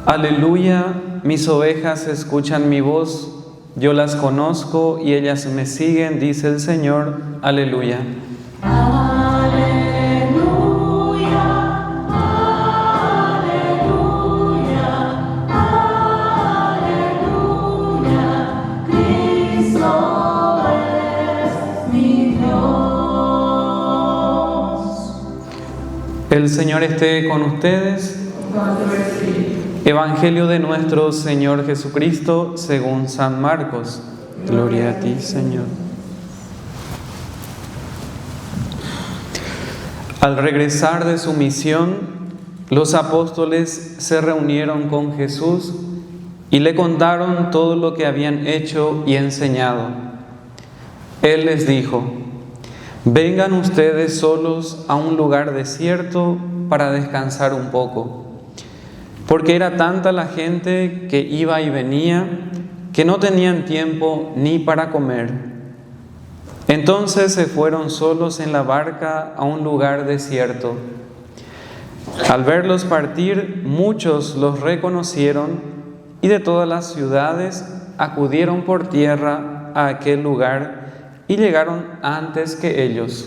Aleluya, mis ovejas escuchan mi voz, yo las conozco y ellas me siguen, dice el Señor. Aleluya. El Señor esté con ustedes. Evangelio de nuestro Señor Jesucristo según San Marcos. Gloria a ti, Señor. Al regresar de su misión, los apóstoles se reunieron con Jesús y le contaron todo lo que habían hecho y enseñado. Él les dijo: vengan ustedes solos a un lugar desierto para descansar un poco. Porque era tanta la gente que iba y venía que no tenían tiempo ni para comer. Entonces se fueron solos en la barca a un lugar desierto. Al verlos partir, muchos los reconocieron y de todas las ciudades acudieron por tierra a aquel lugar y llegaron antes que ellos.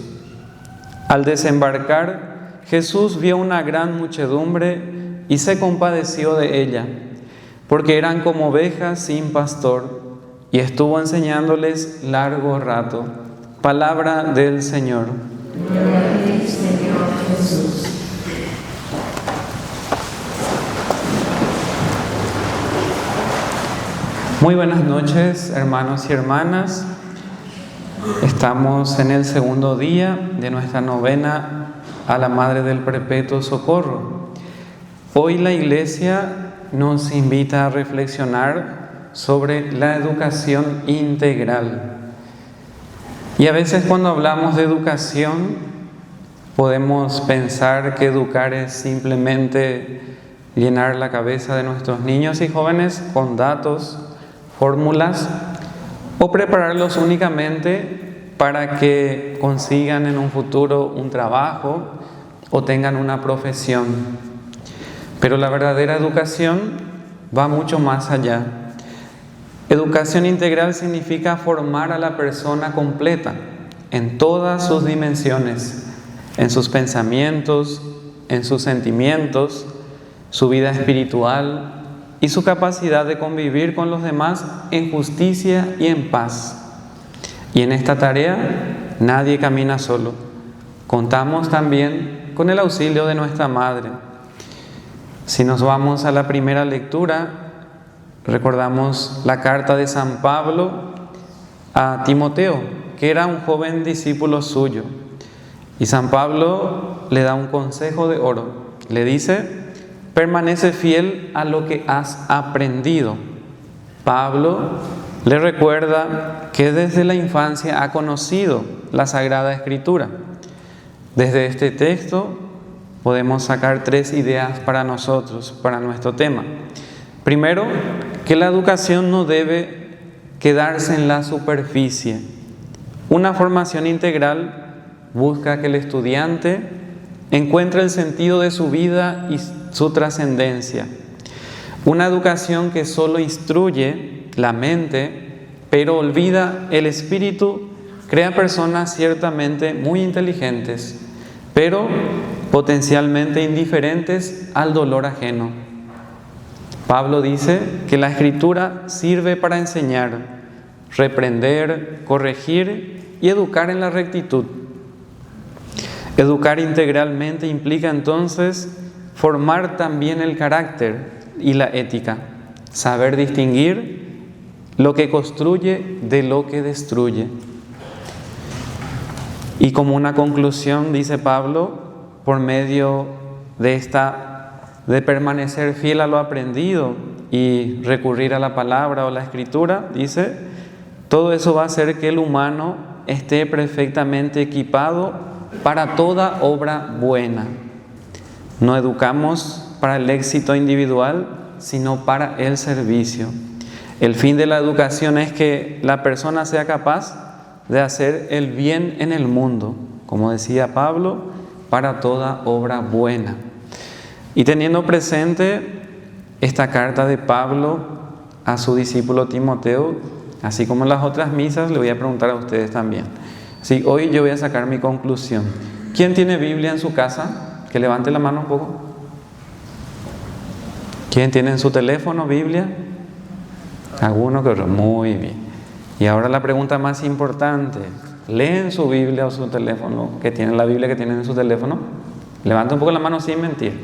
Al desembarcar, Jesús vio una gran muchedumbre y se compadeció de ella, porque eran como ovejas sin pastor, y estuvo enseñándoles largo rato. Palabra del Señor. Gloria a ti, Señor Jesús. Muy buenas noches, hermanos y hermanas. Estamos en el segundo día de nuestra novena a la Madre del Perpetuo Socorro. Hoy la Iglesia nos invita a reflexionar sobre la educación integral. Y a veces cuando hablamos de educación podemos pensar que educar es simplemente llenar la cabeza de nuestros niños y jóvenes con datos, fórmulas, o prepararlos únicamente para que consigan en un futuro un trabajo o tengan una profesión. Pero la verdadera educación va mucho más allá. Educación integral significa formar a la persona completa en todas sus dimensiones, en sus pensamientos, en sus sentimientos, su vida espiritual y su capacidad de convivir con los demás en justicia y en paz. Y en esta tarea nadie camina solo. Contamos también con el auxilio de nuestra Madre. Si nos vamos a la primera lectura, recordamos la carta de San Pablo a Timoteo, que era un joven discípulo suyo. Y San Pablo le da un consejo de oro. Le dice: permanece fiel a lo que has aprendido. Pablo le recuerda que desde la infancia ha conocido la Sagrada Escritura. Desde este texto podemos sacar 3 ideas para nosotros, para nuestro tema. Primero, que la educación no debe quedarse en la superficie. Una formación integral busca que el estudiante encuentre el sentido de su vida y su trascendencia. Una educación que solo instruye la mente, pero olvida el espíritu, crea personas ciertamente muy inteligentes, pero potencialmente indiferentes al dolor ajeno. Pablo dice que la Escritura sirve para enseñar, reprender, corregir y educar en la rectitud. Educar integralmente implica entonces formar también el carácter y la ética, saber distinguir lo que construye de lo que destruye. Y como una conclusión, dice Pablo, por medio de permanecer fiel a lo aprendido y recurrir a la palabra o la escritura, dice, todo eso va a hacer que el humano esté perfectamente equipado para toda obra buena. No educamos para el éxito individual, sino para el servicio. El fin de la educación es que la persona sea capaz de hacer el bien en el mundo, como decía Pablo, para toda obra buena. Y teniendo presente esta carta de Pablo a su discípulo Timoteo, así como en las otras misas, le voy a preguntar a ustedes también. Sí, hoy yo voy a sacar mi conclusión. ¿Quién tiene Biblia en su casa? Que levante la mano un poco. ¿Quién tiene en su teléfono Biblia? ¿Alguno que otro? Muy bien. Y ahora la pregunta más importante. ¿Leen su Biblia o su teléfono? ¿Que tienen la Biblia que tienen en su teléfono? Levanta un poco la mano sin mentir.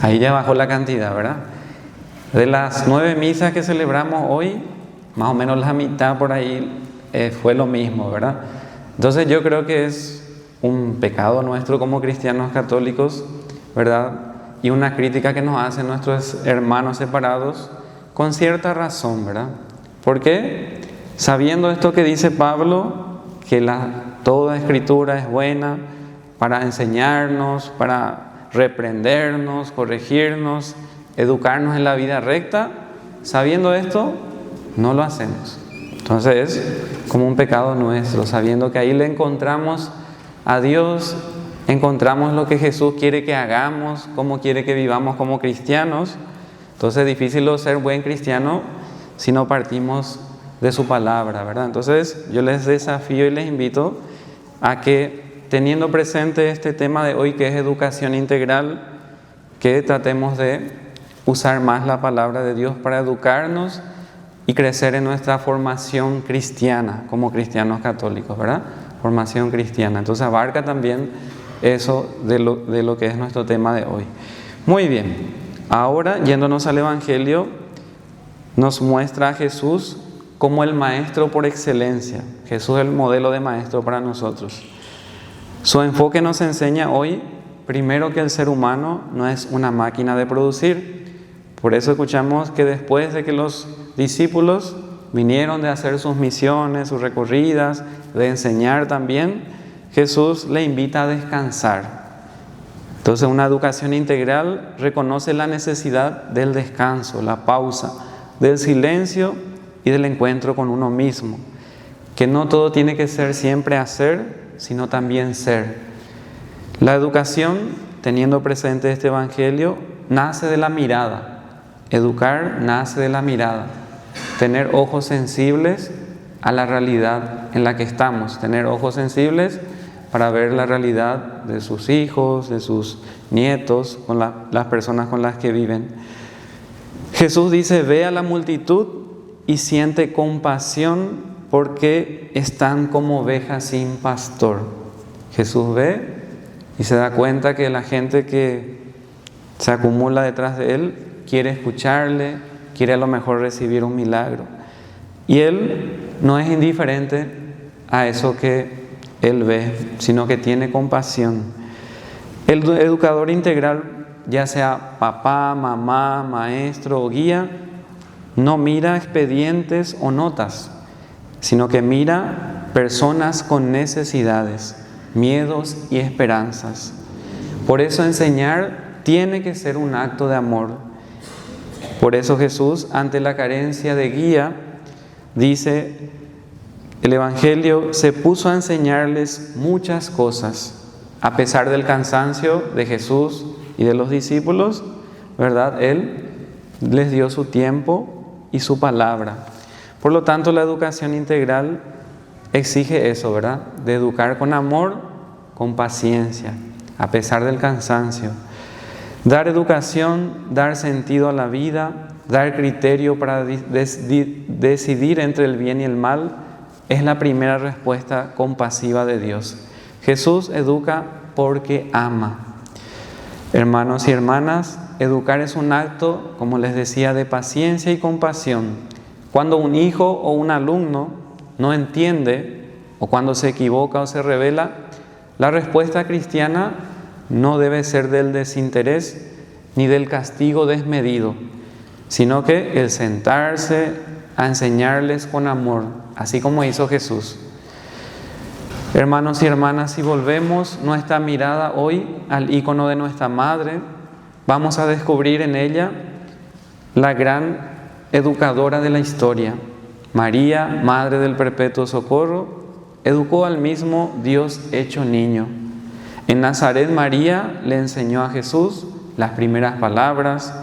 Ahí ya bajó la cantidad, ¿verdad? De las 9 misas que celebramos hoy, más o menos la mitad por ahí fue lo mismo, ¿verdad? Entonces yo creo que es un pecado nuestro como cristianos católicos, ¿verdad? Y una crítica que nos hacen nuestros hermanos separados con cierta razón, ¿verdad? ¿Por qué? Sabiendo esto que dice Pablo, que toda escritura es buena para enseñarnos, para reprendernos, corregirnos, educarnos en la vida recta, sabiendo esto, no lo hacemos. Entonces es como un pecado nuestro, sabiendo que ahí le encontramos a Dios, encontramos lo que Jesús quiere que hagamos, cómo quiere que vivamos como cristianos. Entonces es difícil ser buen cristiano si no partimos de su palabra, ¿verdad? Entonces yo les desafío y les invito a que, teniendo presente este tema de hoy, que es educación integral, que tratemos de usar más la palabra de Dios para educarnos y crecer en nuestra formación cristiana como cristianos católicos, ¿verdad? Formación cristiana. Entonces abarca también eso de lo que es nuestro tema de hoy. Muy bien, ahora yéndonos al Evangelio, nos muestra a Jesús como el maestro por excelencia. Jesús es el modelo de maestro para nosotros. Su enfoque nos enseña hoy, primero, que el ser humano no es una máquina de producir. Por eso escuchamos que después de que los discípulos vinieron de hacer sus misiones, sus recorridas, de enseñar también, Jesús le invita a descansar. Entonces, una educación integral reconoce la necesidad del descanso, la pausa, del silencio y del encuentro con uno mismo. Que no todo tiene que ser siempre hacer, sino también ser. La educación, teniendo presente este Evangelio, nace de la mirada. Educar nace de la mirada. Tener ojos sensibles a la realidad en la que estamos. Tener ojos sensibles para ver la realidad de sus hijos, de sus nietos, con las personas con las que viven. Jesús dice: ve a la multitud y siente compasión porque están como ovejas sin pastor. Jesús ve y se da cuenta que la gente que se acumula detrás de Él quiere escucharle, quiere a lo mejor recibir un milagro. Y Él no es indiferente a eso que Él ve, sino que tiene compasión. El educador integral, ya sea papá, mamá, maestro o guía, no mira expedientes o notas, sino que mira personas con necesidades, miedos y esperanzas. Por eso enseñar tiene que ser un acto de amor. Por eso Jesús, ante la carencia de guía, dice el Evangelio, se puso a enseñarles muchas cosas. A pesar del cansancio de Jesús y de los discípulos, ¿verdad? Él les dio su tiempo y su palabra. Por lo tanto, la educación integral exige eso, ¿verdad? De educar con amor, con paciencia, a pesar del cansancio. Dar educación, dar sentido a la vida, dar criterio para decidir entre el bien y el mal, es la primera respuesta compasiva de Dios. Jesús educa porque ama. Hermanos y hermanas, educar es un acto, como les decía, de paciencia y compasión. Cuando un hijo o un alumno no entiende, o cuando se equivoca o se rebela, la respuesta cristiana no debe ser del desinterés ni del castigo desmedido, sino que el sentarse a enseñarles con amor, así como hizo Jesús. Hermanos y hermanas, si volvemos nuestra mirada hoy al ícono de nuestra madre, vamos a descubrir en ella la gran educadora de la historia. María, Madre del Perpetuo Socorro, educó al mismo Dios hecho niño. En Nazaret, María le enseñó a Jesús las primeras palabras,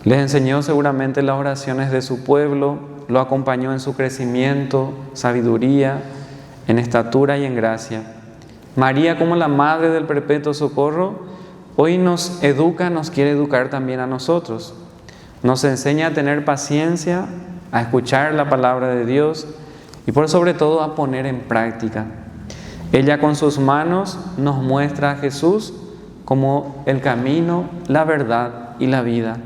Les enseñó seguramente las oraciones de su pueblo, lo acompañó en su crecimiento, sabiduría, en estatura y en gracia. María, como la Madre del Perpetuo Socorro, hoy nos educa, nos quiere educar también a nosotros. Nos enseña a tener paciencia, a escuchar la palabra de Dios y por sobre todo a poner en práctica. Ella con sus manos nos muestra a Jesús como el camino, la verdad y la vida.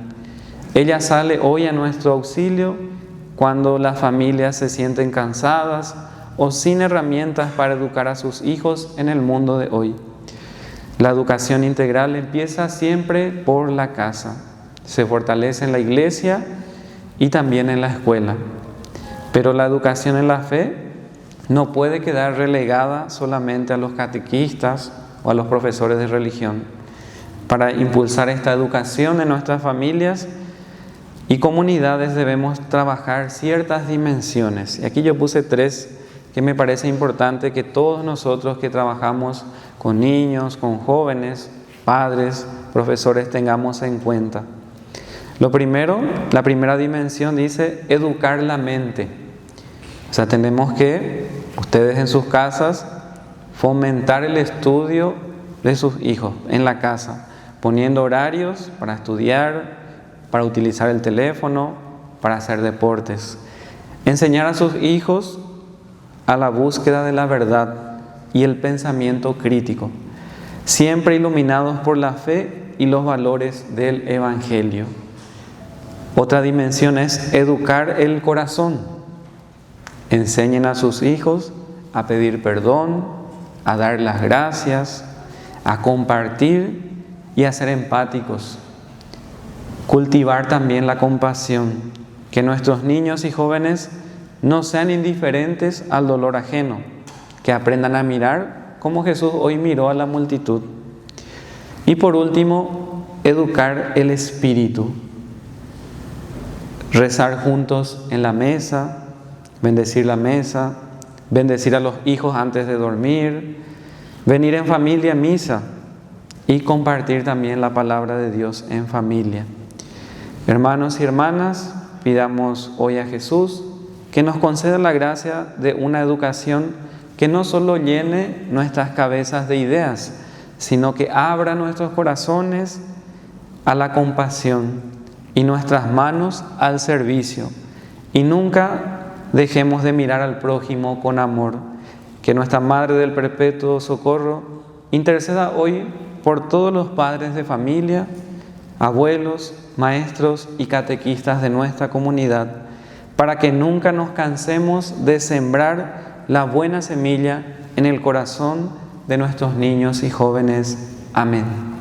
Ella sale hoy a nuestro auxilio cuando las familias se sienten cansadas o sin herramientas para educar a sus hijos en el mundo de hoy. La educación integral empieza siempre por la casa. Se fortalece en la iglesia y también en la escuela. Pero la educación en la fe no puede quedar relegada solamente a los catequistas o a los profesores de religión. Para impulsar esta educación en nuestras familias y comunidades debemos trabajar ciertas dimensiones. Y aquí yo puse 3 que me parece importante que todos nosotros que trabajamos con niños, con jóvenes, padres, profesores tengamos en cuenta. Lo primero, la primera dimensión dice educar la mente. O sea, tenemos que, ustedes en sus casas, fomentar el estudio de sus hijos en la casa, poniendo horarios para estudiar, para utilizar el teléfono, para hacer deportes. Enseñar a sus hijos a la búsqueda de la verdad y el pensamiento crítico, siempre iluminados por la fe y los valores del Evangelio. Otra dimensión es educar el corazón. Enseñen a sus hijos a pedir perdón, a dar las gracias, a compartir y a ser empáticos. Cultivar también la compasión, que nuestros niños y jóvenes no sean indiferentes al dolor ajeno, que aprendan a mirar como Jesús hoy miró a la multitud. Y por último, educar el espíritu. Rezar juntos en la mesa, bendecir la mesa, bendecir a los hijos antes de dormir, venir en familia a misa y compartir también la palabra de Dios en familia. Hermanos y hermanas, pidamos hoy a Jesús que nos conceda la gracia de una educación que no solo llene nuestras cabezas de ideas, sino que abra nuestros corazones a la compasión y nuestras manos al servicio. Y nunca dejemos de mirar al prójimo con amor. Que nuestra Madre del Perpetuo Socorro interceda hoy por todos los padres de familia, abuelos, maestros y catequistas de nuestra comunidad, para que nunca nos cansemos de sembrar la buena semilla en el corazón de nuestros niños y jóvenes. Amén.